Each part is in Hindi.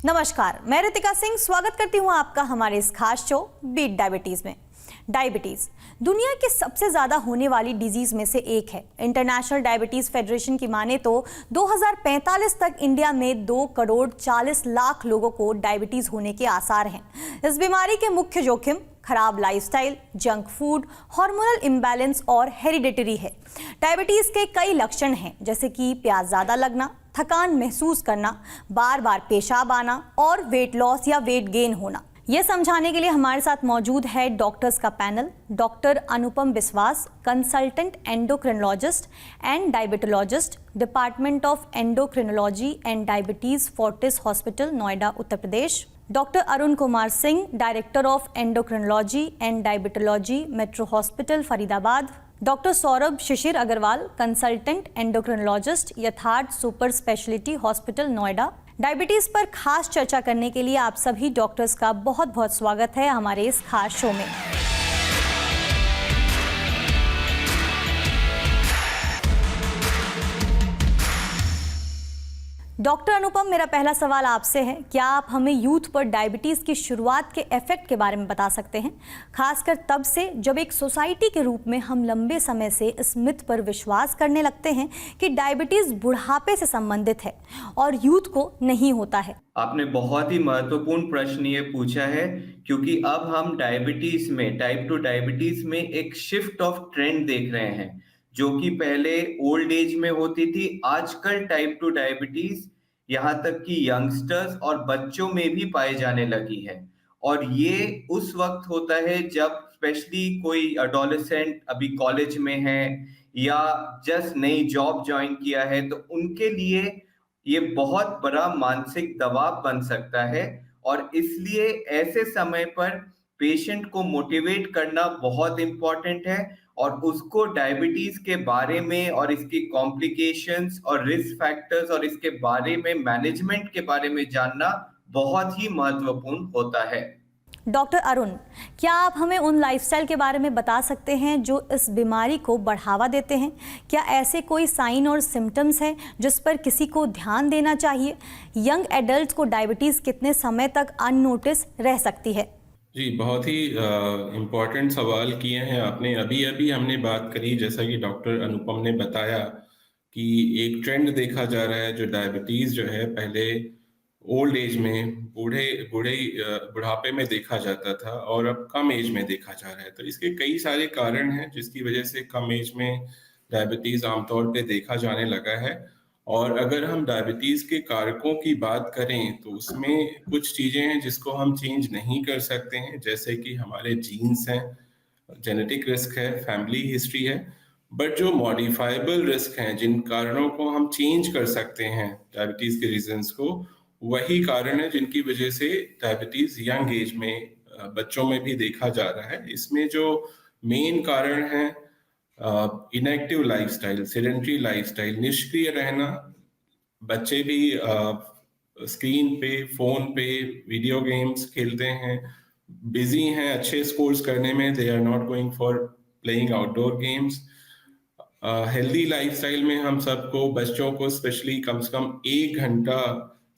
नमस्कार, मैं रितिका सिंह स्वागत करती हूँ आपका हमारे इस खास शो बीट डायबिटीज में। डायबिटीज दुनिया की सबसे ज्यादा होने वाली डिजीज में से एक है। इंटरनेशनल डायबिटीज फेडरेशन की माने तो 2045 तक इंडिया में 2 करोड़ 40 लाख लोगों को डायबिटीज होने के आसार हैं। इस बीमारी के मुख्य जोखिम खराब lifestyle, junk food, hormonal imbalance और हेरिडिटरी है। डायबिटीज के कई लक्षण हैं, जैसे कि प्यास ज्यादा लगना, थकान महसूस करना, बार बार पेशाब आना और वेट लॉस या वेट गेन होना। ये समझाने के लिए हमारे साथ मौजूद है डॉक्टर्स का पैनल। Doctor Anupam Biswas, consultant endocrinologist and diabetologist, department of endocrinology and diabetes, Fortis hospital, Noida, Uttar Pradesh. Doctor Arun Kumar Singh, director of endocrinology and diabetology, Metro hospital, Faridabad. Doctor Saurabh Shishir Agarwal, consultant endocrinologist, Yatharth super speciality hospital, Noida. Diabetes पर खास चर्चा करने के लिए आप सभी डॉक्टर्स का बहुत बहुत स्वागत है हमारे इस खास शो में। डॉक्टर अनुपम, मेरा पहला सवाल आपसे है, क्या आप हमें यूथ पर डायबिटीज की शुरुआत के इफेक्ट के बारे में बता सकते हैं, खासकर तब से जब एक सोसाइटी के रूप में हम लंबे समय से इस मिथ पर विश्वास करने लगते हैं कि डायबिटीज बुढ़ापे से संबंधित है और यूथ को नहीं होता है। आपने बहुत ही महत्वपूर्ण प्रश्न ये पूछा है, क्योंकि अब हम डायबिटीज में, टाइप 2 डायबिटीज में एक शिफ्ट ऑफ ट्रेंड देख रहे हैं, जो कि पहले ओल्ड एज में होती थी। आजकल टाइप 2 डायबिटीज यहाँ तक कि यंगस्टर्स और बच्चों में भी पाई जाने लगी है। और ये उस वक्त होता है जब स्पेशली कोई एडोलेसेंट अभी कॉलेज में है या जस्ट नई जॉब ज्वाइन किया है, तो उनके लिए ये बहुत बड़ा मानसिक दबाव बन सकता है। और इसलिए ऐसे समय पर पेशेंट को मोटिवेट करना बहुत इंपॉर्टेंट है और उसको डायबिटीज के बारे में और इसकी कॉम्प्लिकेशंस और रिस्क फैक्टर्स और इसके बारे में, मैनेजमेंट के बारे में जानना बहुत ही महत्वपूर्ण होता है। डॉक्टर अरुण, क्या आप हमें उन लाइफस्टाइल के बारे में बता सकते हैं जो इस बीमारी को बढ़ावा देते हैं? क्या ऐसे कोई साइन और सिम्टम्स हैं जिस पर किसी को ध्यान देना चाहिए? यंग एडल्ट को डायबिटीज कितने समय तक अननोटिस रह सकती है? जी, बहुत ही इम्पोर्टेंट सवाल किए हैं आपने। अभी अभी हमने बात करी, जैसा कि डॉक्टर अनुपम ने बताया, कि एक ट्रेंड देखा जा रहा है जो डायबिटीज़ जो है पहले ओल्ड एज में, बुढ़ापे में देखा जाता था और अब कम एज में देखा जा रहा है। तो इसके कई सारे कारण हैं जिसकी वजह से कम एज में डायबिटीज़ आमतौर पे देखा जाने लगा है। और अगर हम डायबिटीज़ के कारकों की बात करें तो उसमें कुछ चीज़ें हैं जिसको हम चेंज नहीं कर सकते हैं, जैसे कि हमारे जीन्स हैं, जेनेटिक रिस्क है, फैमिली हिस्ट्री है। बट जो मॉडिफाइबल रिस्क हैं, जिन कारणों को हम चेंज कर सकते हैं डायबिटीज़ के रीजंस को, वही कारण है जिनकी वजह से डायबिटीज़ यंग एज में बच्चों में भी देखा जा रहा है। इसमें जो मेन कारण है इनएक्टिव लाइफस्टाइल, सेडेंटरी लाइफस्टाइल, निष्क्रिय रहना। बच्चे भी स्क्रीन पे, फोन पे वीडियो गेम्स खेलते हैं, बिजी हैं अच्छे स्कोर्स करने में, they are not going for playing outdoor games. Healthy lifestyle में हम सबको, बच्चों को स्पेशली, कम से कम 1 घंटा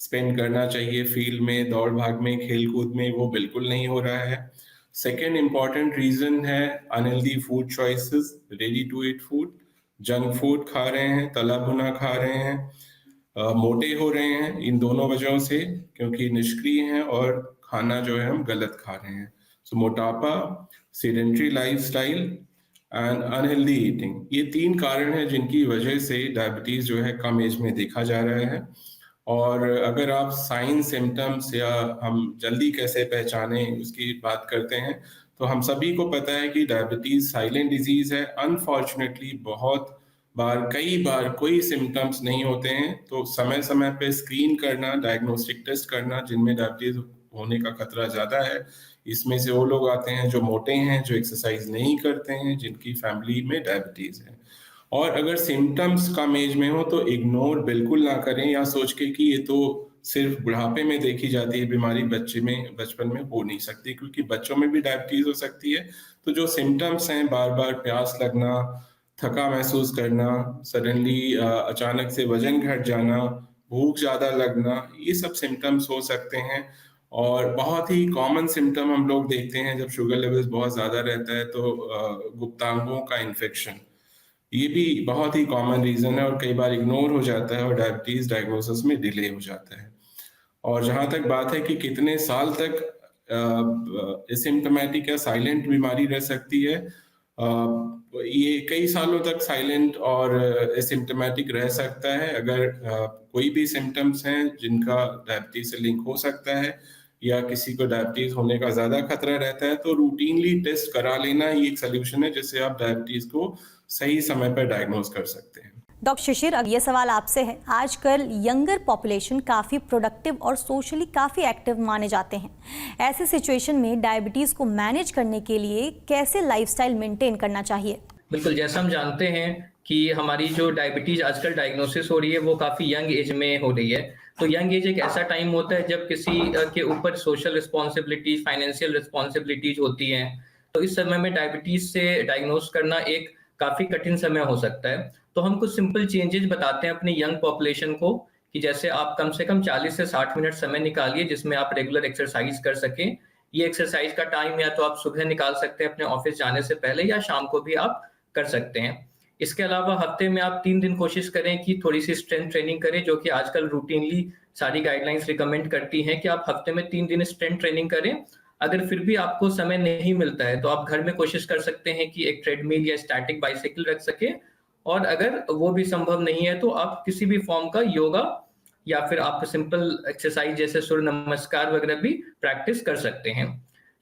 स्पेंड करना चाहिए फील्ड में, दौड़ भाग में, खेल कूद में। वो बिल्कुल नहीं हो रहा है। सेकेंड इम्पॉर्टेंट रीजन है unhealthy food choices, ready to eat food, junk food खा रहे हैं, तला भुना खा रहे हैं, मोटे हो रहे हैं इन दोनों वजहों से, क्योंकि निष्क्रिय हैं और खाना जो है हम गलत खा रहे हैं। सो मोटापा, sedentary lifestyle and unhealthy eating, ये 3 कारण हैं जिनकी वजह से डायबिटीज जो है कम एज में देखा जा रहा है। और अगर आप साइन सिम्टम्स या हम जल्दी कैसे पहचाने उसकी बात करते हैं, तो हम सभी को पता है कि डायबिटीज साइलेंट डिजीज है। अनफॉर्चुनेटली बहुत बार, कई बार कोई सिम्टम्स नहीं होते हैं, तो समय समय पे स्क्रीन करना, डायग्नोस्टिक टेस्ट करना, जिनमें डायबिटीज होने का खतरा ज़्यादा है। इसमें से वो लोग आते हैं जो मोटे हैं, जो एक्सरसाइज नहीं करते हैं, जिनकी फैमिली में डायबिटीज है। और अगर सिम्टम्स कम एज में हो तो इग्नोर बिल्कुल ना करें, या सोच के कि ये तो सिर्फ बुढ़ापे में देखी जाती है बीमारी, बचपन में हो नहीं सकती, क्योंकि बच्चों में भी डायबिटीज हो सकती है। तो जो सिम्टम्स हैं, बार बार प्यास लगना, थका महसूस करना, सडनली अचानक से वजन घट जाना, भूख ज़्यादा लगना, ये सब सिम्टम्स हो सकते हैं। और बहुत ही कॉमन सिम्टम हम लोग देखते हैं जब शुगर लेवल्स बहुत ज़्यादा रहता है, तो गुप्तांगों का इन्फेक्शन, ये भी बहुत ही कॉमन रीज़न है और कई बार इग्नोर हो जाता है और डायबिटीज़ डायग्नोसिस में डिले हो जाता है। और जहाँ तक बात है कि कितने साल तक एसिम्प्टोमेटिक या साइलेंट बीमारी रह सकती है, ये कई सालों तक साइलेंट और एसिम्प्टोमेटिक रह सकता है। अगर कोई भी सिम्टम्स हैं जिनका डायबिटीज से लिंक हो सकता है या किसी को डायबिटीज होने का ज़्यादा खतरा रहता है, तो रूटीनली टेस्ट करा लेना ही एक सोल्यूशन है जिससे आप डायबिटीज को सही समय पर डायग्नोज कर सकते हैं। डॉक्टर शिशिर, अब ये सवाल आपसे है। आजकल यंगर पॉपुलेशन काफ़ी प्रोडक्टिव और सोशली काफ़ी एक्टिव माने जाते हैं। ऐसे सिचुएशन में डायबिटीज़ को मैनेज करने के लिए कैसे लाइफस्टाइल मेंटेन करना चाहिए? बिल्कुल, जैसा हम जानते हैं कि हमारी जो डायबिटीज़ आजकल डायग्नोसिस हो रही है वो काफ़ी यंग एज में हो रही है। तो यंग एज एक ऐसा टाइम होता है जब किसी के ऊपर सोशल रिस्पॉन्सिबिलिटीज़, फाइनेंशियल रिस्पॉन्सिबिलिटीज़ होती हैं। तो इस समय में डायबिटीज़ से डायग्नोस करना एक काफ़ी कठिन समय हो सकता है। तो हम कुछ सिंपल चेंजेस बताते हैं अपनी यंग पॉपुलेशन को कि जैसे आप कम से कम 40 से 60 मिनट समय निकालिए जिसमें आप रेगुलर एक्सरसाइज कर सकें। ये एक्सरसाइज का टाइम या तो आप सुबह निकाल सकते हैं अपने ऑफिस जाने से पहले, या शाम को भी आप कर सकते हैं। इसके अलावा हफ्ते में आप 3 दिन कोशिश करें कि थोड़ी सी स्ट्रेंथ ट्रेनिंग करें, जो कि आजकल रूटीनली सारी गाइडलाइंस रिकमेंड करती हैं कि आप हफ्ते में 3 दिन स्ट्रेंथ ट्रेनिंग करें। अगर फिर भी आपको समय नहीं मिलता है तो आप घर में कोशिश कर सकते हैं कि एक ट्रेडमिल या स्टैटिक बाइसाइकिल रख सकें, और अगर वो भी संभव नहीं है तो आप किसी भी फॉर्म का योगा या फिर आप सिंपल एक्सरसाइज जैसे सूर्य नमस्कार वगैरह भी प्रैक्टिस कर सकते हैं।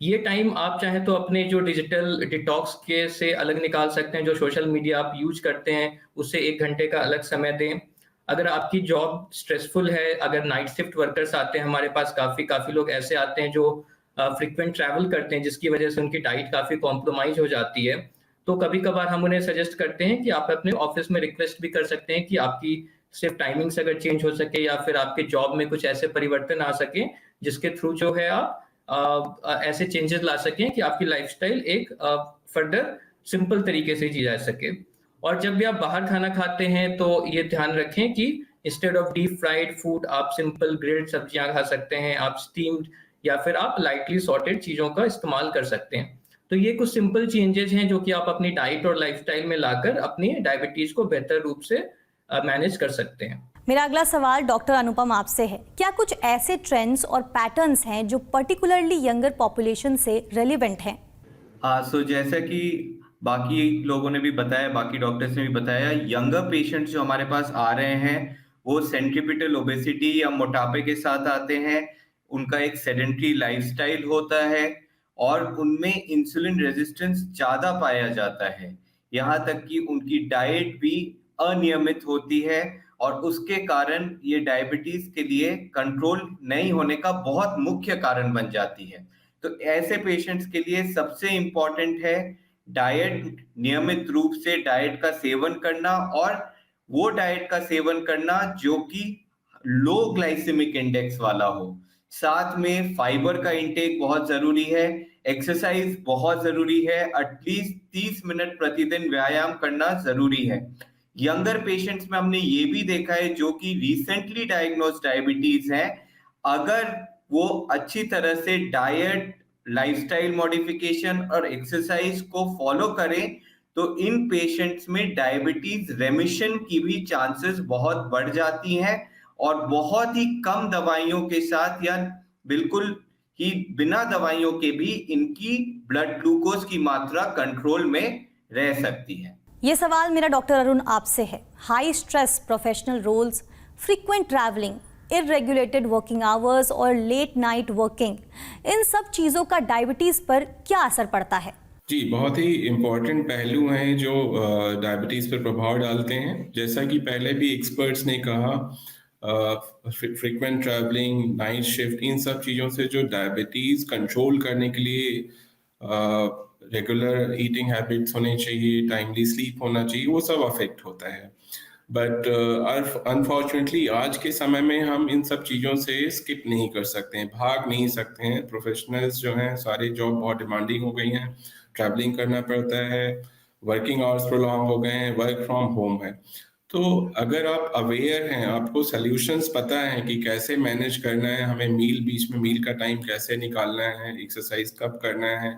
ये टाइम आप चाहें तो अपने जो डिजिटल डिटॉक्स के से अलग निकाल सकते हैं। जो सोशल मीडिया आप यूज करते हैं उससे 1 घंटे का अलग समय दें। अगर आपकी जॉब स्ट्रेसफुल है, अगर नाइट शिफ्ट वर्कर्स आते हैं हमारे पास, काफ़ी लोग ऐसे आते हैं जो फ्रीक्वेंट ट्रैवल करते हैं जिसकी वजह से उनकी डाइट काफ़ी कॉम्प्रोमाइज़ हो जाती है। तो कभी-कभार हम उन्हें सजेस्ट करते हैं कि आप अपने ऑफिस में रिक्वेस्ट भी कर सकते हैं कि आपकी शिफ्ट टाइमिंग्स अगर चेंज हो सके या फिर आपके जॉब में कुछ ऐसे परिवर्तन आ सके जिसके थ्रू जो है आप ऐसे चेंजेस ला सकें कि आपकी लाइफस्टाइल एक फर्दर सिंपल तरीके से जी जा सके। और जब भी आप बाहर खाना खाते हैं तो ये ध्यान रखें कि instead of deep fried food आप सिंपल ग्रिल्ड सब्जियां खा सकते हैं, आप स्टीम्ड या फिर आप लाइटली सॉटेड चीज़ों का इस्तेमाल कर सकते हैं। तो ये कुछ सिंपल चेंजेस हैं जो कि आप अपनी डाइट और लाइफस्टाइल में लाकर अपनी डायबिटीज को बेहतर रूप से मैनेज कर सकते हैं। मेरा अगला सवाल डॉक्टर अनुपम आपसे है। क्या कुछ ऐसे ट्रेंड्स और पैटर्न्स हैं जो पर्टिकुलरली यंगर पॉपुलेशन से रेलिवेंट हैं? हाँ, सो जैसा कि बाकी लोगों ने भी बताया, बाकी डॉक्टर्स ने भी बताया, यंगर पेशेंट्स जो हमारे पास आ रहे हैं वो सेंट्रीपिटल ओबेसिटी या मोटापे के साथ आते हैं। उनका एक सेडेंटरी लाइफस्टाइल होता है और उनमें इंसुलिन रेजिस्टेंस ज़्यादा पाया जाता है। यहाँ तक कि उनकी डाइट भी अनियमित होती है और उसके कारण ये डायबिटीज के लिए कंट्रोल नहीं होने का बहुत मुख्य कारण बन जाती है। तो ऐसे पेशेंट्स के लिए सबसे इम्पोर्टेंट है डाइट, नियमित रूप से डाइट का सेवन करना, और वो डाइट का सेवन करना जो कि लो ग्लाइसेमिक इंडेक्स वाला हो। साथ में फाइबर का इंटेक बहुत जरूरी है, एक्सरसाइज बहुत जरूरी है, एटलीस्ट 30 मिनट प्रतिदिन व्यायाम करना जरूरी है। यंगर पेशेंट्स में हमने ये भी देखा है जो कि रिसेंटली डायग्नोज डायबिटीज है, अगर वो अच्छी तरह से डाइट, लाइफस्टाइल मॉडिफिकेशन और एक्सरसाइज को फॉलो करें तो इन पेशेंट्स में डायबिटीज रेमिशन की भी चांसेस बहुत बढ़ जाती हैं और बहुत ही कम दवाइयों के साथ या बिल्कुल ही बिना दवाइयों के भी इनकी ब्लड ग्लूकोज की मात्रा कंट्रोल में रह सकती है। ये सवाल मेरा डॉक्टर अरुण आपसे है। High stress professional roles, frequent travelling, irregulated working hours और लेट नाइट वर्किंग, इन सब चीज़ों का डायबिटीज़ पर क्या असर पड़ता है? जी, बहुत ही इम्पोर्टेंट पहलू हैं जो डायबिटीज़ पर प्रभाव डालते हैं। जैसा कि पहले भी एक्सपर्ट्स ने कहा, फ्रीक्वेंट ट्रैवलिंग, नाइट शिफ्ट, इन सब चीज़ों से जो डायबिटीज़ कंट्रोल करने के लिए रेगुलर ईटिंग हैबिट्स होने चाहिए, टाइमली स्लीप होना चाहिए, वो सब अफेक्ट होता है। बट अनफॉर्चुनेटली आज के समय में हम इन सब चीज़ों से स्किप नहीं कर सकते हैं, भाग नहीं सकते हैं। प्रोफेशनल्स जो हैं सारी जॉब बहुत डिमांडिंग हो गई हैं, ट्रैवलिंग करना पड़ता है, वर्किंग आवर्स प्रोलॉन्ग हो गए हैं, वर्क फ्रॉम होम है। तो अगर आप अवेयर हैं, आपको सॉल्यूशंस पता है कि कैसे मैनेज करना है, हमें बीच में मील का टाइम कैसे निकालना है, एक्सरसाइज कब करना है,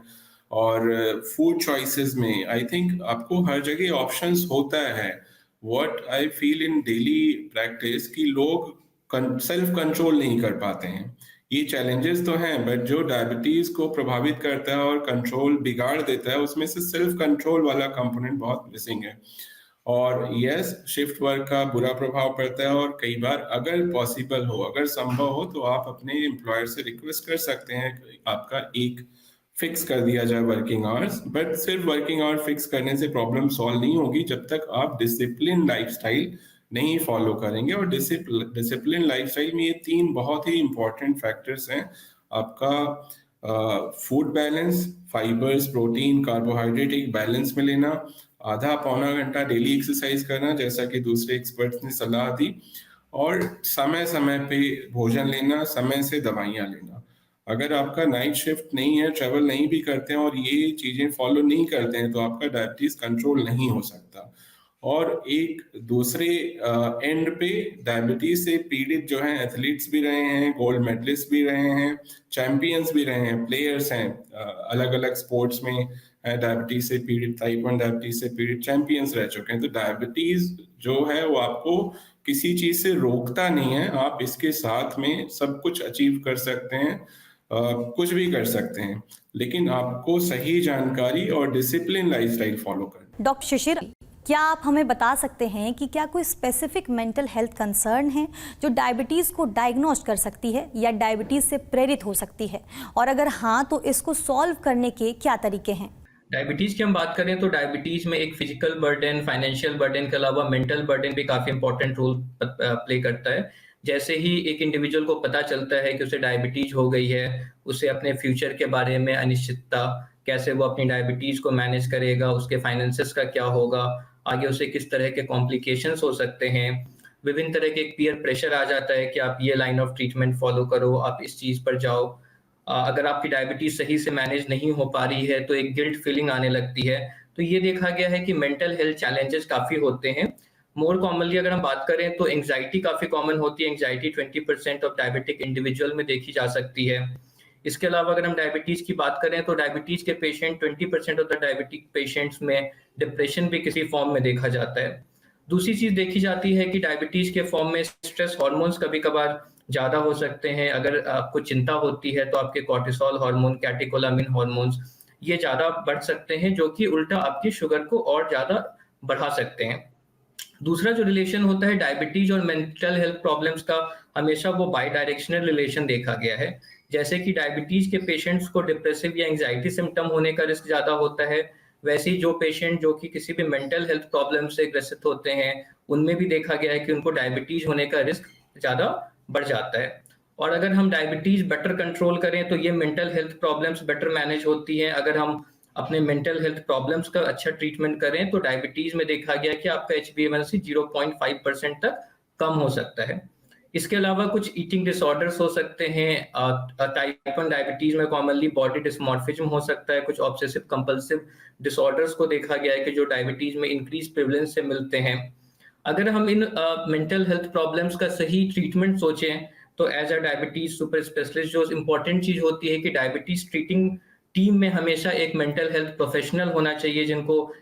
और फूड चॉइसेस में आई थिंक आपको हर जगह ऑप्शंस होता है। What I feel in daily practice कि लोग सेल्फ कंट्रोल नहीं कर पाते हैं। ये चैलेंजेस तो हैं, बट जो डायबिटीज को प्रभावित करता है और कंट्रोल बिगाड़ देता है, उसमें से सेल्फ कंट्रोल वाला कंपोनेंट बहुत मिसिंग है। और यस, शिफ्ट वर्क का बुरा प्रभाव पड़ता है, और कई बार अगर पॉसिबल हो, अगर संभव हो, तो आप अपने एम्प्लॉयर से रिक्वेस्ट कर सकते हैं कि आपका एक फिक्स कर दिया जाए वर्किंग आवर्स। बट सिर्फ वर्किंग आवर फिक्स करने से प्रॉब्लम सॉल्व नहीं होगी जब तक आप डिसिप्लिन लाइफस्टाइल नहीं फॉलो करेंगे। और डिसिप्लिन लाइफस्टाइल में ये 3 बहुत ही इंपॉर्टेंट फैक्टर्स हैं। आपका food balance, fibres, protein, carbohydrate एक बैलेंस में लेना, आधा पौना घंटा डेली एक्सरसाइज करना जैसा कि दूसरे एक्सपर्ट्स ने सलाह दी, और समय समय पे भोजन लेना, समय से दवाइयाँ लेना। अगर आपका नाइट शिफ्ट नहीं है, ट्रेवल नहीं भी करते हैं और ये चीजें फॉलो नहीं करते हैं, तो आपका डायबिटीज कंट्रोल नहीं हो सकता। और एक दूसरे एंड पे डायबिटीज से पीड़ित जो हैं एथलीट्स भी रहे हैं, गोल्ड मेडलिस्ट भी रहे हैं, चैंपियंस भी रहे हैं, प्लेयर्स हैं अलग अलग स्पोर्ट्स में, डायबिटीज से पीड़ित, टाइप 1 डायबिटीज से पीड़ित चैंपियंस रह चुके हैं। तो डायबिटीज जो है वो आपको किसी चीज से रोकता नहीं है, आप इसके साथ में सब कुछ अचीव कर सकते हैं, कुछ भी कर सकते हैं, लेकिन आपको सही जानकारी और डिसिप्लिन लाइफस्टाइल फॉलो करना। डॉक्टर शिशिर, क्या आप हमें बता सकते हैं कि क्या कोई स्पेसिफिक मेंटल हेल्थ कंसर्न है जो डायबिटीज़ को डायग्नोज कर सकती है या डायबिटीज़ से प्रेरित हो सकती है, और अगर हाँ तो इसको सॉल्व करने के क्या तरीके हैं? डायबिटीज की हम बात करें तो डायबिटीज में एक फिजिकल बर्डन, फाइनेंशियल बर्डन के अलावा मेंटल बर्डन भी काफी इंपॉर्टेंट रोल प्ले करता है। जैसे ही एक इंडिविजुअल को पता चलता है कि उसे डायबिटीज हो गई है, उसे अपने फ्यूचर के बारे में अनिश्चितता, कैसे वो अपनी डायबिटीज को मैनेज करेगा, उसके फाइनेंसेस का क्या होगा, आगे उसे किस तरह के कॉम्प्लिकेशंस हो सकते हैं, विभिन्न तरह के पीयर प्रेशर आ जाता है कि आप ये लाइन ऑफ ट्रीटमेंट फॉलो करो, आप इस चीज पर जाओ। अगर आपकी डायबिटीज सही से मैनेज नहीं हो पा रही है तो एक गिल्ट फीलिंग आने लगती है। तो ये देखा गया है कि मेंटल हेल्थ चैलेंजेस काफी होते हैं। मोर कॉमनली अगर हम बात करें तो एंजाइटी काफी कॉमन होती है। एंजाइटी 20% ऑफ डायबिटिक इंडिविजुअल में देखी जा सकती है। इसके अलावा अगर हम डायबिटीज की बात करें तो डायबिटीज के patient 20% of the diabetic patients में डिप्रेशन भी किसी फॉर्म में देखा जाता है। दूसरी चीज देखी जाती है कि डायबिटीज के फॉर्म में स्ट्रेस हार्मोन्स कभी कभार ज्यादा हो सकते हैं। अगर आपको चिंता होती है तो आपके कॉर्टिसोल हार्मोन, कैटेकोलामिन हार्मोन्स ये ज्यादा बढ़ सकते हैं, जो कि उल्टा आपकी शुगर को और ज्यादा बढ़ा सकते हैं। दूसरा जो रिलेशन होता है डायबिटीज और मेंटल हेल्थ प्रॉब्लम्स का, हमेशा वो बाई डायरेक्शनल रिलेशन देखा गया है। जैसे कि डायबिटीज के पेशेंट्स को डिप्रेसिव या एंजाइटी सिम्टम होने का रिस्क ज्यादा होता है, वैसे ही जो पेशेंट जो कि किसी भी मेंटल हेल्थ प्रॉब्लम से ग्रसित होते हैं, उनमें भी देखा गया है कि उनको डायबिटीज होने का रिस्क ज्यादा बढ़ जाता है। और अगर हम डायबिटीज बेटर कंट्रोल करें तो ये mental health problems better manage होती हैं। अगर हम अपने मेंटल हेल्थ प्रॉब्लम्स का अच्छा ट्रीटमेंट करें तो डायबिटीज में देखा गया कि आपका HbA1c 0.5% तक कम हो सकता है। इसके अलावा कुछ ईटिंग डिसऑर्डर्स हो सकते हैं। टाइप 1 डायबिटीज में कॉमनली बॉडी डिस्मॉर्फिज्म हो सकता है। कुछ ऑब्सेसिव कंपल्सिव डिसऑर्डर्स को देखा गया है कि जो डायबिटीज में इंक्रीज प्रिवलेंस से मिलते हैं। अगर हम इन मेंटल हेल्थ प्रॉब्लम्स का सही ट्रीटमेंट सोचें तो as a diabetes super specialist जो इम्पोर्टेंट चीज होती है कि डायबिटीज ट्रीटिंग टीम में हमेशा एक मेंटल हेल्थ प्रोफेशनल होना चाहिए, जिनको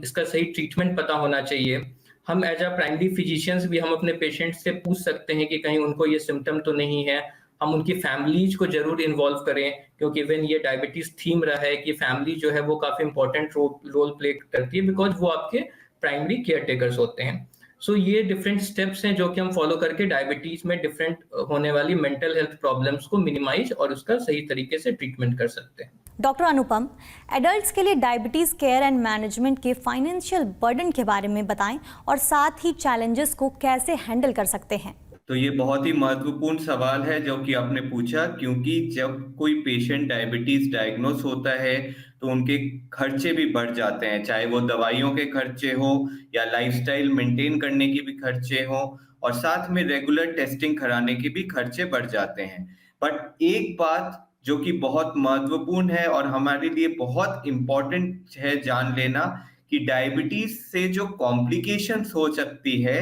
इसका सही ट्रीटमेंट पता होना चाहिए। हम एज अ प्राइमरी फिजिशियंस भी हम अपने पेशेंट्स से पूछ सकते हैं कि कहीं उनको ये सिम्टम तो नहीं है। हम उनकी फैमिलीज को जरूर इन्वॉल्व करें, क्योंकि इवन ये डायबिटीज थीम रहा है कि फैमिली जो है वो काफी इंपॉर्टेंट रोल प्ले करती है, बिकॉज वो आपके प्राइमरी केयर टेकर्स होते हैं। सो ये डिफरेंट स्टेप्स हैं जो कि हम फॉलो करके डायबिटीज में डिफरेंट होने वाली मेंटल हेल्थ प्रॉब्लम्स को मिनिमाइज और उसका सही तरीके से ट्रीटमेंट कर सकते हैं। डॉक्टर अनुपम, एडल्ट्स के लिए डायबिटीज केयर एंड मैनेजमेंट के फाइनेंशियल बर्डन के बारे में बताएं और साथ ही चैलेंजेस को कैसे हैंडल कर सकते हैं। तो ये बहुत ही महत्वपूर्ण सवाल है जो कि आपने पूछा, क्योंकि जब कोई पेशेंट डायबिटीज डायग्नोस होता है तो उनके खर्चे भी बढ़ जाते हैं, चाहे वो दवाइयों के खर्चे हो या लाइफस्टाइल मेंटेन करने के भी खर्चे हो, और साथ में रेगुलर टेस्टिंग कराने के भी खर्चे बढ़ जाते हैं। बट एक बात जो कि बहुत महत्वपूर्ण है और हमारे लिए बहुत इम्पोर्टेंट है जान लेना, कि कि डायबिटीज से जो कॉम्प्लिकेशंस हो सकती है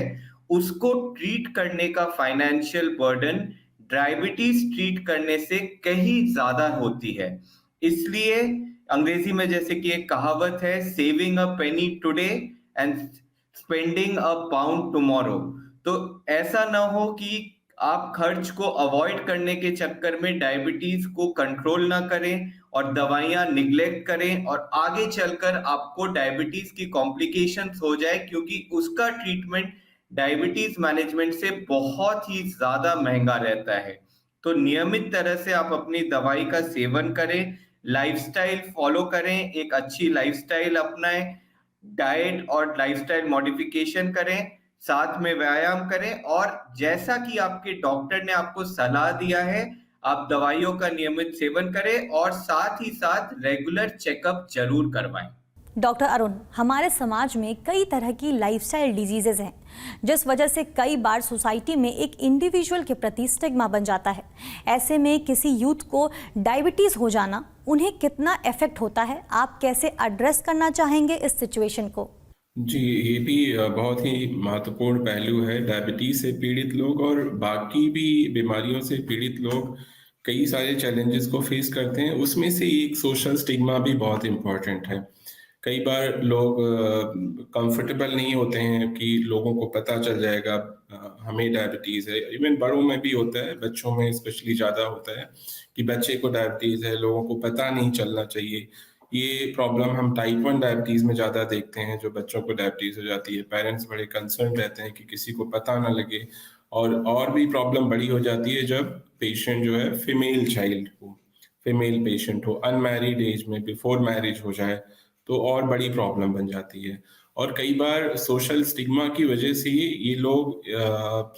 उसको ट्रीट करने का फाइनेंशियल बर्डन डायबिटीज ट्रीट करने से कहीं ज्यादा होती है। इसलिए अंग्रेजी में जैसे कि एक कहावत है, saving a Penney today and spending a pound tomorrow. तो ऐसा ना हो कि आप खर्च को अवॉइड करने के चक्कर में डायबिटीज को कंट्रोल ना करें और दवाइयां निग्लेक्ट करें और आगे चलकर आपको डायबिटीज की कॉम्प्लिकेशंस हो जाए, क्योंकि उसका ट्रीटमेंट डायबिटीज मैनेजमेंट से बहुत ही ज्यादा महंगा रहता है। तो नियमित तरह से आप अपनी दवाई का सेवन करें, लाइफस्टाइल फॉलो करें, एक अच्छी लाइफस्टाइल अपनाएं, डाइट और लाइफस्टाइल मॉडिफिकेशन करें, साथ में व्यायाम करें और जैसा कि आपके डॉक्टर ने आपको सलाह दिया है आप दवाइयों का नियमित सेवन करें और साथ ही साथ रेगुलर चेकअप जरूर करवाएं। डॉक्टर अरुण, हमारे समाज में कई तरह की लाइफस्टाइल डिजीजेज हैं जिस वजह से कई बार सोसाइटी में एक इंडिविजुअल के प्रति स्टिग्मा बन जाता है। ऐसे में किसी यूथ को डायबिटीज हो जाना उन्हें कितना इफेक्ट होता है, आप कैसे एड्रेस करना चाहेंगे इस सिचुएशन को? जी, ये भी बहुत ही महत्वपूर्ण पहलू है। डायबिटीज से पीड़ित लोग और बाकी भी बीमारियों से पीड़ित लोग कई सारे चैलेंजेस को फेस करते हैं। उसमें से एक सोशल स्टिग्मा भी बहुत इम्पोर्टेंट है। कई बार लोग कंफर्टेबल नहीं होते हैं कि लोगों को पता चल जाएगा हमें डायबिटीज़ है। इवन बड़ों में भी होता है, बच्चों में स्पेशली ज़्यादा होता है कि बच्चे को डायबिटीज़ है, लोगों को पता नहीं चलना चाहिए। ये प्रॉब्लम हम टाइप 1 डायबिटीज़ में ज़्यादा देखते हैं, जो बच्चों को डायबिटीज़ हो जाती है। पेरेंट्स बड़े कंसर्न रहते हैं कि किसी को पता ना लगे। और भी प्रॉब्लम बड़ी हो जाती है जब पेशेंट जो है फीमेल पेशेंट हो, अनमैरिड एज में, बिफोर मैरिज हो जाए तो और बड़ी प्रॉब्लम बन जाती है। और कई बार सोशल स्टिग्मा की वजह से ये लोग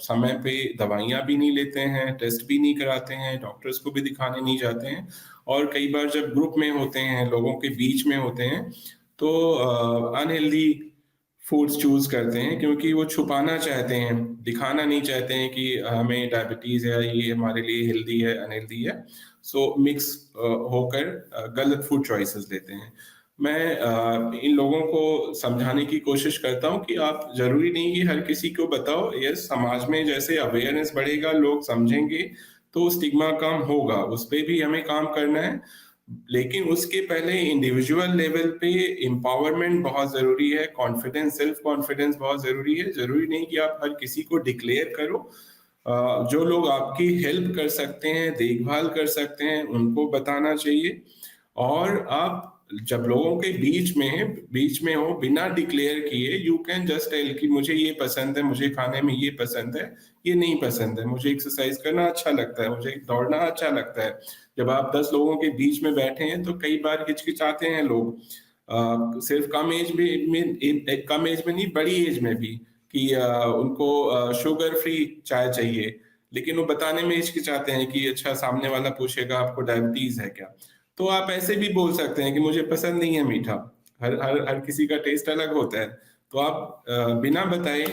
समय पे दवाइयाँ भी नहीं लेते हैं, टेस्ट भी नहीं कराते हैं, डॉक्टर्स को भी दिखाने नहीं जाते हैं। और कई बार जब ग्रुप में होते हैं, लोगों के बीच में होते हैं, तो अनहेल्दी फूड्स चूज करते हैं क्योंकि वो छुपाना चाहते हैं, दिखाना नहीं चाहते हैं कि हमें डायबिटीज है, ये हमारे लिए हेल्दी है, अनहेल्दी है। सो मिक्स होकर गलत फूड चॉइसेस लेते हैं। मैं इन लोगों को समझाने की कोशिश करता हूँ कि आप जरूरी नहीं कि हर किसी को बताओ। यस, समाज में जैसे अवेयरनेस बढ़ेगा, लोग समझेंगे तो स्टिग्मा कम होगा, उस पर भी हमें काम करना है। लेकिन उसके पहले इंडिविजुअल लेवल पे एम्पावरमेंट बहुत जरूरी है, कॉन्फिडेंस, सेल्फ कॉन्फिडेंस बहुत जरूरी है। जरूरी नहीं कि आप हर किसी को डिक्लेयर करो। जो लोग आपकी हेल्प कर सकते हैं, देखभाल कर सकते हैं, उनको बताना चाहिए। और आप जब लोगों के बीच में हो, बिना डिक्लेयर किए, यू कैन जस्ट टेल कि मुझे ये पसंद है, मुझे खाने में ये पसंद है, ये नहीं पसंद है, मुझे एक्सरसाइज करना अच्छा लगता है, मुझे दौड़ना अच्छा लगता है। जब आप 10 लोगों के बीच में बैठे हैं तो कई बार हिचकिचाते हैं लोग, सिर्फ कम एज में नहीं, बड़ी एज में भी, कि उनको शुगर फ्री चाय चाहिए, लेकिन वो बताने में हिचकिचाते हैं कि अच्छा सामने वाला पूछेगा आपको डायबिटीज है क्या। तो आप ऐसे भी बोल सकते हैं कि मुझे पसंद नहीं है मीठा। हर किसी का टेस्ट अलग होता है। तो आप बिना बताए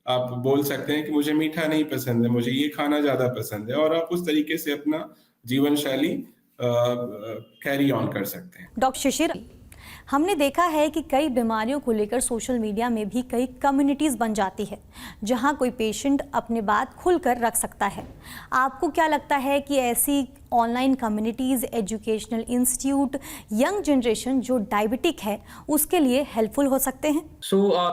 आप बोल सकते हैं कि मुझे मीठा नहीं पसंद है, मुझे ये खाना ज्यादा पसंद है, और आप उस तरीके से अपना जीवन शैली कैरी ऑन कर सकते हैं। डॉक्टर शिशिर, हमने देखा है कि कई बीमारियों को लेकर सोशल मीडिया में भी कई कम्युनिटीज़ बन जाती है जहां कोई पेशेंट अपने बात खुलकर रख सकता है। आपको क्या लगता है कि ऐसी online communities, educational institute, young generation जो डायबिटिक है उसके लिए हेल्पफुल हो सकते हैं?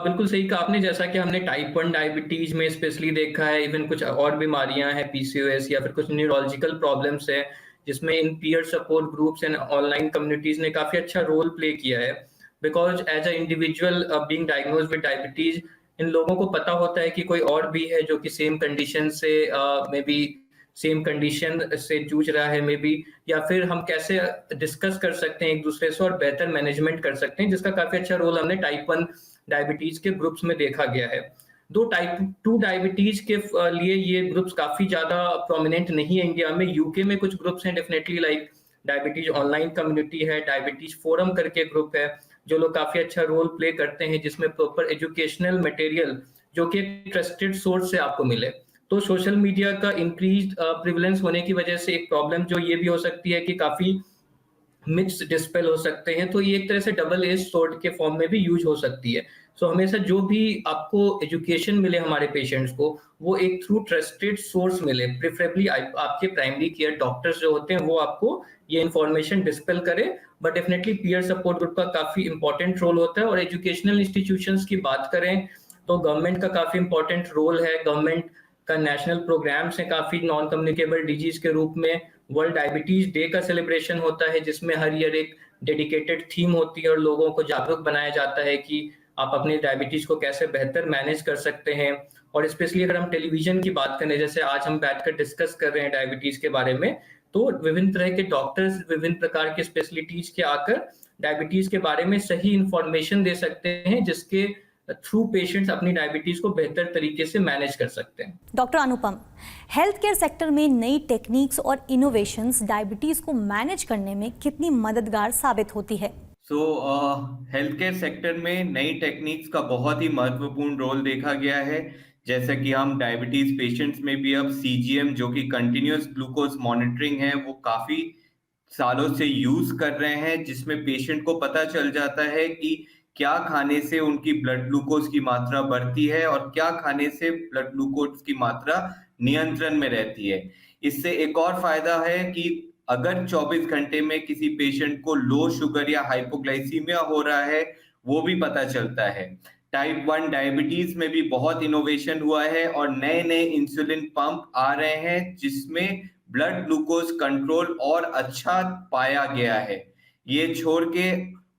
बिल्कुल सही कहा आपने। जैसा कि हमने टाइप 1 डायबिटीज में स्पेशली देखा है, इवन कुछ और बीमारियां हैं, पीसीओएस या फिर कुछ न्यूरोलॉजिकल प्रॉब्लम्स है, जिसमें इन peer support groups and online communities ने काफी अच्छा रोल प्ले किया है। Because as a individual being diagnosed with diabetes, इन लोगों को पता होता है कि कोई और भी है जो कि सेम कंडीशन से मे बी सेम कंडीशन से जूझ रहा है मे बी, या फिर हम कैसे डिस्कस कर सकते हैं एक दूसरे से और बेहतर मैनेजमेंट कर सकते हैं, जिसका काफी अच्छा रोल हमने टाइप 1 डायबिटीज के ग्रुप्स में देखा गया है। दो टाइप 2 डायबिटीज के लिए ये ग्रुप्स काफी ज्यादा प्रोमिनेंट नहीं है इंडिया में। यूके में कुछ ग्रुप्स हैं definitely, like diabetes online community है, डायबिटीज फोरम करके ग्रुप है, जो लोग काफी अच्छा रोल प्ले करते हैं, जिसमें प्रॉपर एजुकेशनल मटेरियल जो कि ट्रस्टेड सोर्स से आपको मिले। तो सोशल मीडिया का इंक्रीज प्रिवलेंस होने की वजह से एक प्रॉब्लम जो ये भी हो सकती है कि काफी मिथ्स डिस्पेल हो सकते हैं। तो ये एक तरह से डबल एज स्वॉर्ड के फॉर्म में भी यूज हो सकती है। सो हमेशा जो भी आपको एजुकेशन मिले हमारे पेशेंट्स को, वो एक थ्रू ट्रस्टेड सोर्स मिले, प्रेफरेबली आपके प्राइमरी केयर डॉक्टर्स जो होते हैं वो आपको ये इन्फॉर्मेशन डिस्पेल करे। But definitely peer support group का काफी इंपॉर्टेंट रोल होता है। और एजुकेशनल इंस्टीट्यूशंस की बात करें तो गवर्नमेंट का काफी इंपॉर्टेंट रोल है। गवर्नमेंट का नेशनल प्रोग्राम्स है काफी नॉन कम्युनिकेबल डिजीज के रूप में। वर्ल्ड डायबिटीज डे का सेलिब्रेशन होता है जिसमें हर ईयर एक डेडिकेटेड थीम होती है और लोगों को जागरूक बनाया जाता है कि आप अपने डायबिटीज को कैसे बेहतर मैनेज कर सकते हैं। और स्पेशली अगर हम टेलीविजन की बात करें, जैसे आज हम बैठकर डिस्कस कर रहे हैं डायबिटीज के बारे में, तो विभिन्न तरह के डॉक्टर्स विभिन्न प्रकार के स्पेशलिटीज के आकर डायबिटीज के बारे में सही इंफॉर्मेशन दे सकते हैं, जिसके थ्रू पेशेंट्स अपनी डायबिटीज को बेहतर तरीके से मैनेज कर सकते हैं। डॉक्टर अनुपम, हेल्थ केयर सेक्टर में नई टेक्निक्स और इनोवेशंस डायबिटीज को मैनेज करने में कितनी मददगार साबित होती है? हेल्थ केयर सेक्टर में नई टेक्निक्स का बहुत ही महत्वपूर्ण रोल देखा गया है। जैसा कि हम डायबिटीज पेशेंट्स में भी अब CGM जो कि कंटिन्यूअस ग्लूकोज मॉनिटरिंग है वो काफी सालों से यूज कर रहे हैं, जिसमें पेशेंट को पता चल जाता है कि क्या खाने से उनकी ब्लड ग्लूकोज की मात्रा बढ़ती है और क्या खाने से ब्लड ग्लूकोज की मात्रा नियंत्रण में रहती है। इससे एक और फायदा है कि अगर 24 घंटे में किसी पेशेंट को लो शुगर या हाइपोग्लाइसीमिया हो रहा है वो भी पता चलता है। टाइप 1 डायबिटीज में भी बहुत इनोवेशन हुआ है और नए नए इंसुलिन पंप आ रहे हैं जिसमें ब्लड ग्लूकोज कंट्रोल और अच्छा पाया गया है। ये छोड़ के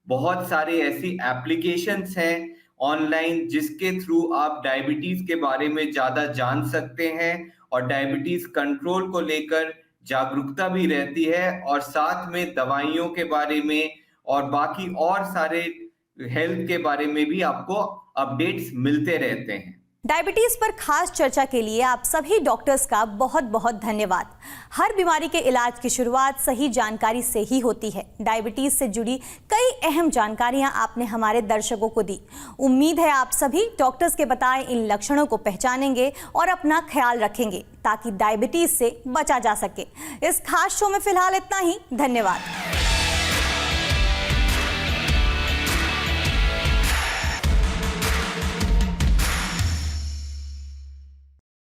बहुत सारे ऐसी एप्लीकेशंस हैं ऑनलाइन जिसके थ्रू आप डायबिटीज के बारे में ज्यादा जान सकते हैं और डायबिटीज कंट्रोल को लेकर जागरूकता भी रहती है और साथ में दवाइयों के बारे में और बाकी और सारे हेल्थ के बारे में भी आपको अपडेट्स मिलते रहते हैं। डायबिटीज पर खास चर्चा के लिए आप सभी डॉक्टर्स का बहुत बहुत धन्यवाद। हर बीमारी के इलाज की शुरुआत सही जानकारी से ही होती है। डायबिटीज से जुड़ी कई अहम जानकारियां आपने हमारे दर्शकों को दी। उम्मीद है आप सभी डॉक्टर्स के बताए इन लक्षणों को पहचानेंगे और अपना ख्याल रखेंगे ताकि डायबिटीज से बचा जा सके। इस खास शो में फिलहाल इतना ही। धन्यवाद।